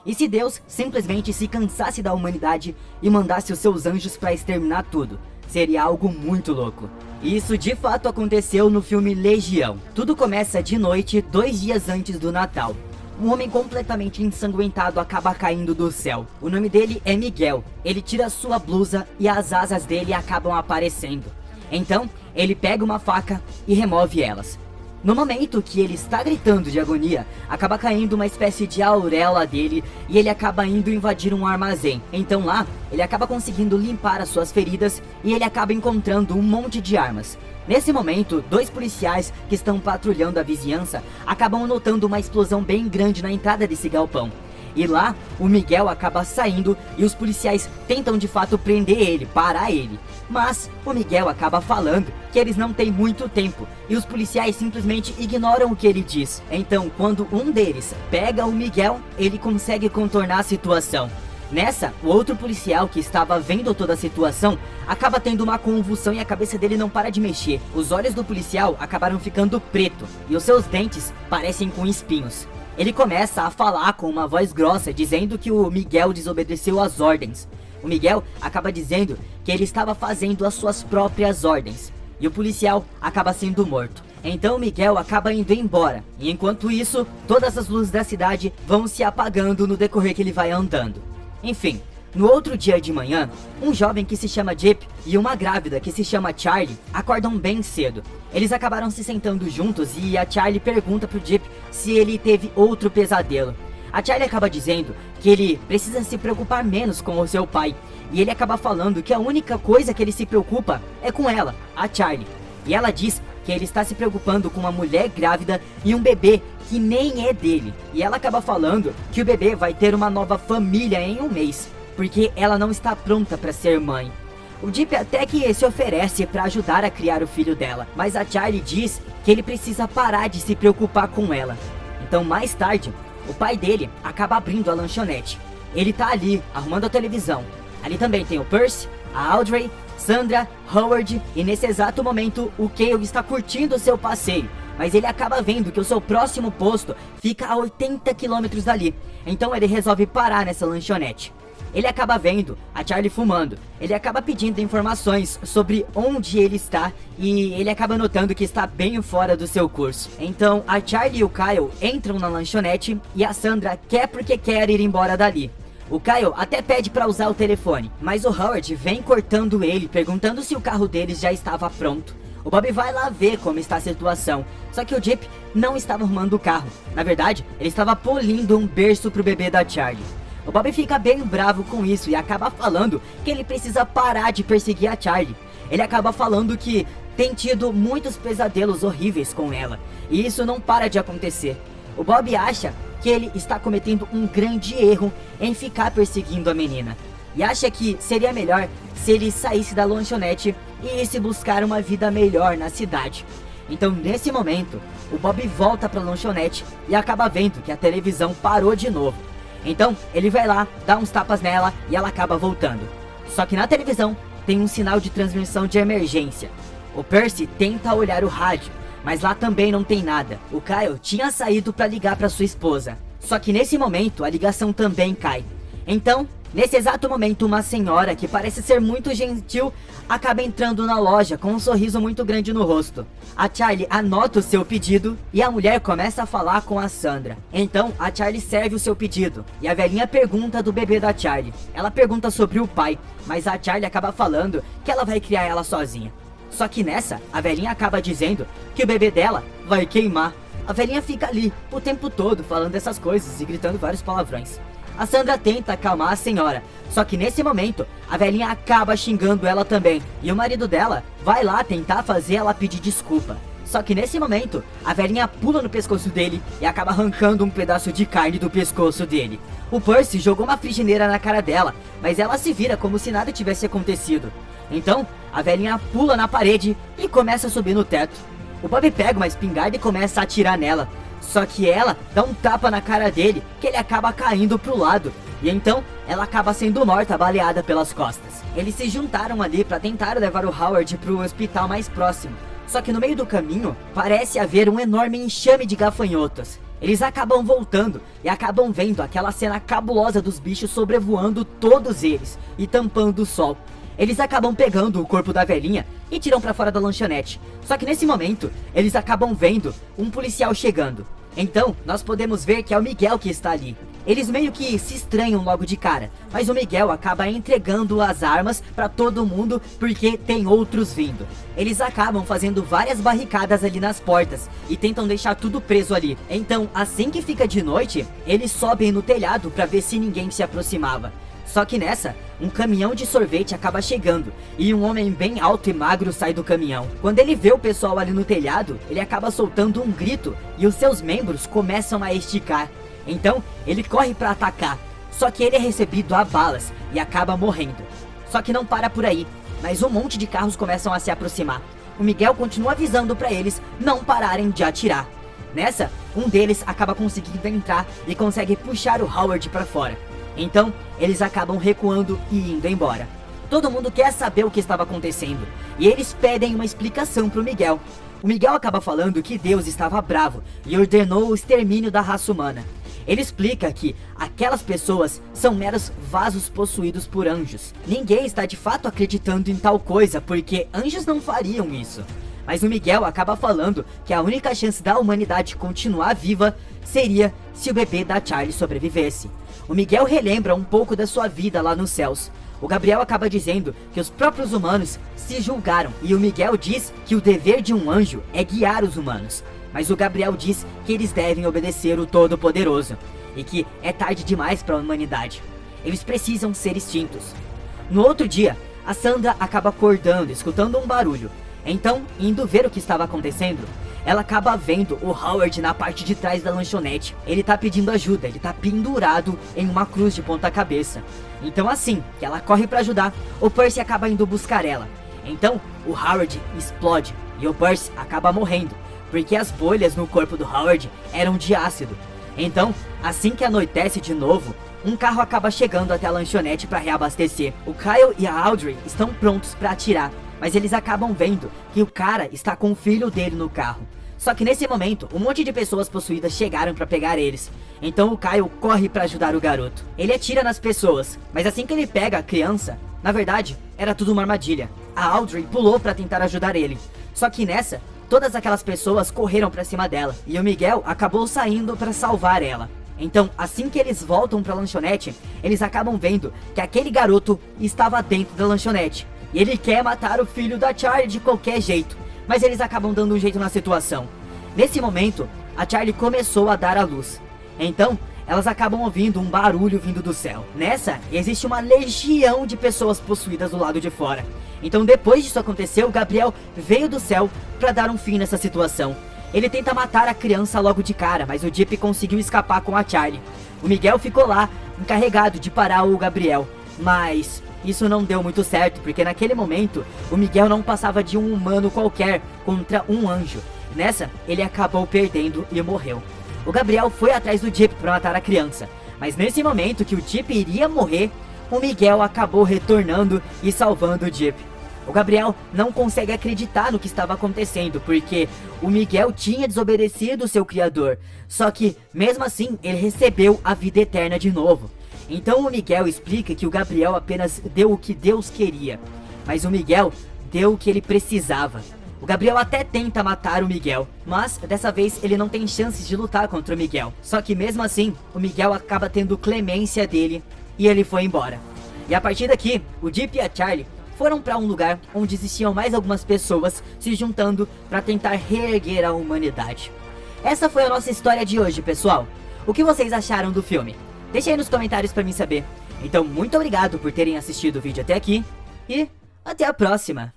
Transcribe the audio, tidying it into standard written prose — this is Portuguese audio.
E se Deus simplesmente se cansasse da humanidade e mandasse os seus anjos para exterminar tudo? Seria algo muito louco. E isso de fato aconteceu no filme Legião. Tudo começa de noite, 2 dias antes do Natal. Um homem completamente ensanguentado acaba caindo do céu. O nome dele é Miguel. Ele tira sua blusa e as asas dele acabam aparecendo. Então, ele pega uma faca e remove elas. No momento que ele está gritando de agonia, acaba caindo uma espécie de auréola dele e ele acaba indo invadir um armazém. Então lá, ele acaba conseguindo limpar as suas feridas e ele acaba encontrando um monte de armas. Nesse momento, 2 policiais que estão patrulhando a vizinhança acabam notando uma explosão bem grande na entrada desse galpão. E lá, o Miguel acaba saindo e os policiais tentam de fato prender ele, parar ele. Mas o Miguel acaba falando que eles não têm muito tempo e os policiais simplesmente ignoram o que ele diz. Então, quando um deles pega o Miguel, ele consegue contornar a situação. Nessa, o outro policial que estava vendo toda a situação acaba tendo uma convulsão e a cabeça dele não para de mexer. Os olhos do policial acabaram ficando preto e os seus dentes parecem com espinhos. Ele começa a falar com uma voz grossa, dizendo que o Miguel desobedeceu às ordens. O Miguel acaba dizendo que ele estava fazendo as suas próprias ordens. E o policial acaba sendo morto. Então o Miguel acaba indo embora. E enquanto isso, todas as luzes da cidade vão se apagando no decorrer que ele vai andando. Enfim, no outro dia de manhã, um jovem que se chama Jeep e uma grávida que se chama Charlie acordam bem cedo. Eles acabaram se sentando juntos e a Charlie pergunta pro Jeep se ele teve outro pesadelo. A Charlie acaba dizendo que ele precisa se preocupar menos com o seu pai. E ele acaba falando que a única coisa que ele se preocupa é com ela, a Charlie. E ela diz que ele está se preocupando com uma mulher grávida e um bebê que nem é dele. E ela acaba falando que o bebê vai ter uma nova família em um mês, porque ela não está pronta para ser mãe. O Jeep até que se oferece para ajudar a criar o filho dela, mas a Charlie diz que ele precisa parar de se preocupar com ela. Então mais tarde, o pai dele acaba abrindo a lanchonete. Ele tá ali, arrumando a televisão. Ali também tem o Percy, a Audrey, Sandra, Howard e nesse exato momento o Cale está curtindo o seu passeio. Mas ele acaba vendo que o seu próximo posto fica a 80 km dali. Então ele resolve parar nessa lanchonete. Ele acaba vendo a Charlie fumando. Ele acaba pedindo informações sobre onde ele está e ele acaba notando que está bem fora do seu curso. Então a Charlie e o Kyle entram na lanchonete e a Sandra quer porque quer ir embora dali. O Kyle até pede para usar o telefone, mas o Howard vem cortando ele, perguntando se o carro deles já estava pronto. O Bob vai lá ver como está a situação, só que o Jeep não estava arrumando o carro. Na verdade, ele estava polindo um berço pro bebê da Charlie. O Bob fica bem bravo com isso e acaba falando que ele precisa parar de perseguir a Charlie. Ele acaba falando que tem tido muitos pesadelos horríveis com ela, e isso não para de acontecer. O Bob acha que ele está cometendo um grande erro em ficar perseguindo a menina, e acha que seria melhor se ele saísse da lanchonete e se buscar uma vida melhor na cidade. Então nesse momento, o Bob volta para a lanchonete e acaba vendo que a televisão parou de novo. Então ele vai lá, dá uns tapas nela e ela acaba voltando. Só que na televisão tem um sinal de transmissão de emergência. O Percy tenta olhar o rádio, mas lá também não tem nada. O Kyle tinha saído para ligar para sua esposa. Só que nesse momento a ligação também cai. Então, nesse exato momento, uma senhora que parece ser muito gentil acaba entrando na loja com um sorriso muito grande no rosto. A Charlie anota o seu pedido e a mulher começa a falar com a Sandra. Então a Charlie serve o seu pedido e a velhinha pergunta do bebê da Charlie. Ela pergunta sobre o pai, mas a Charlie acaba falando que ela vai criar ela sozinha. Só que nessa, a velhinha acaba dizendo que o bebê dela vai queimar. A velhinha fica ali o tempo todo falando essas coisas e gritando vários palavrões. A Sandra tenta acalmar a senhora, só que nesse momento, a velhinha acaba xingando ela também. E o marido dela vai lá tentar fazer ela pedir desculpa. Só que nesse momento, a velhinha pula no pescoço dele e acaba arrancando um pedaço de carne do pescoço dele. O Percy jogou uma frigideira na cara dela, mas ela se vira como se nada tivesse acontecido. Então, a velhinha pula na parede e começa a subir no teto. O Bob pega uma espingarda e começa a atirar nela. Só que ela dá um tapa na cara dele, que ele acaba caindo pro lado. E então, ela acaba sendo morta, baleada pelas costas. Eles se juntaram ali para tentar levar o Howard pro hospital mais próximo. Só que no meio do caminho, parece haver um enorme enxame de gafanhotos. Eles acabam voltando e acabam vendo aquela cena cabulosa dos bichos sobrevoando todos eles e tampando o sol. Eles acabam pegando o corpo da velhinha e tiram pra fora da lanchonete. Só que nesse momento, eles acabam vendo um policial chegando. Então, nós podemos ver que é o Miguel que está ali. Eles meio que se estranham logo de cara, mas o Miguel acaba entregando as armas pra todo mundo porque tem outros vindo. Eles acabam fazendo várias barricadas ali nas portas e tentam deixar tudo preso ali. Então, assim que fica de noite, eles sobem no telhado pra ver se ninguém se aproximava. Só que nessa, um caminhão de sorvete acaba chegando e um homem bem alto e magro sai do caminhão. Quando ele vê o pessoal ali no telhado, ele acaba soltando um grito e os seus membros começam a esticar. Então, ele corre para atacar, só que ele é recebido a balas e acaba morrendo. Só que não para por aí, mas um monte de carros começam a se aproximar. O Miguel continua avisando para eles não pararem de atirar. Nessa, um deles acaba conseguindo entrar e consegue puxar o Howard para fora. Então, eles acabam recuando e indo embora. Todo mundo quer saber o que estava acontecendo, e eles pedem uma explicação pro Miguel. O Miguel acaba falando que Deus estava bravo e ordenou o extermínio da raça humana. Ele explica que aquelas pessoas são meros vasos possuídos por anjos. Ninguém está de fato acreditando em tal coisa, porque anjos não fariam isso. Mas o Miguel acaba falando que a única chance da humanidade continuar viva seria se o bebê da Charlie sobrevivesse. O Miguel relembra um pouco da sua vida lá nos céus. O Gabriel acaba dizendo que os próprios humanos se julgaram e o Miguel diz que o dever de um anjo é guiar os humanos. Mas o Gabriel diz que eles devem obedecer o Todo-Poderoso e que é tarde demais para a humanidade. Eles precisam ser extintos. No outro dia, a Sandra acaba acordando, escutando um barulho. Então, indo ver o que estava acontecendo, ela acaba vendo o Howard na parte de trás da lanchonete. Ele tá pedindo ajuda, ele tá pendurado em uma cruz de ponta cabeça. Então assim que ela corre pra ajudar, o Percy acaba indo buscar ela. Então o Howard explode e o Percy acaba morrendo, porque as bolhas no corpo do Howard eram de ácido. Então, assim que anoitece de novo, um carro acaba chegando até a lanchonete para reabastecer. O Kyle e a Audrey estão prontos para atirar, mas eles acabam vendo que o cara está com o filho dele no carro. Só que nesse momento, um monte de pessoas possuídas chegaram para pegar eles. Então o Kyle corre para ajudar o garoto. Ele atira nas pessoas, mas assim que ele pega a criança, na verdade, era tudo uma armadilha. A Audrey pulou para tentar ajudar ele. Só que nessa, todas aquelas pessoas correram para cima dela e o Miguel acabou saindo para salvar ela. Então, assim que eles voltam para a lanchonete, eles acabam vendo que aquele garoto estava dentro da lanchonete. E ele quer matar o filho da Charlie de qualquer jeito, mas eles acabam dando um jeito na situação. Nesse momento, a Charlie começou a dar à luz. Então, elas acabam ouvindo um barulho vindo do céu. Nessa, existe uma legião de pessoas possuídas do lado de fora. Então, depois disso acontecer, o Gabriel veio do céu para dar um fim nessa situação. Ele tenta matar a criança logo de cara, mas o Jeep conseguiu escapar com a Charlie. O Miguel ficou lá, encarregado de parar o Gabriel, mas isso não deu muito certo, porque naquele momento, o Miguel não passava de um humano qualquer contra um anjo. Nessa, ele acabou perdendo e morreu. O Gabriel foi atrás do Jeep para matar a criança, mas nesse momento que o Jeep iria morrer, o Miguel acabou retornando e salvando o Jeep. O Gabriel não consegue acreditar no que estava acontecendo, porque o Miguel tinha desobedecido seu criador. Só que, mesmo assim, ele recebeu a vida eterna de novo. Então o Miguel explica que o Gabriel apenas deu o que Deus queria, mas o Miguel deu o que ele precisava. O Gabriel até tenta matar o Miguel, mas dessa vez ele não tem chances de lutar contra o Miguel. Só que mesmo assim, o Miguel acaba tendo clemência dele e ele foi embora. E a partir daqui, o Jeep e a Charlie foram para um lugar onde existiam mais algumas pessoas se juntando para tentar reerguer a humanidade. Essa foi a nossa história de hoje, pessoal. O que vocês acharam do filme? Deixe aí nos comentários para mim saber. Então, muito obrigado por terem assistido o vídeo até aqui e até a próxima!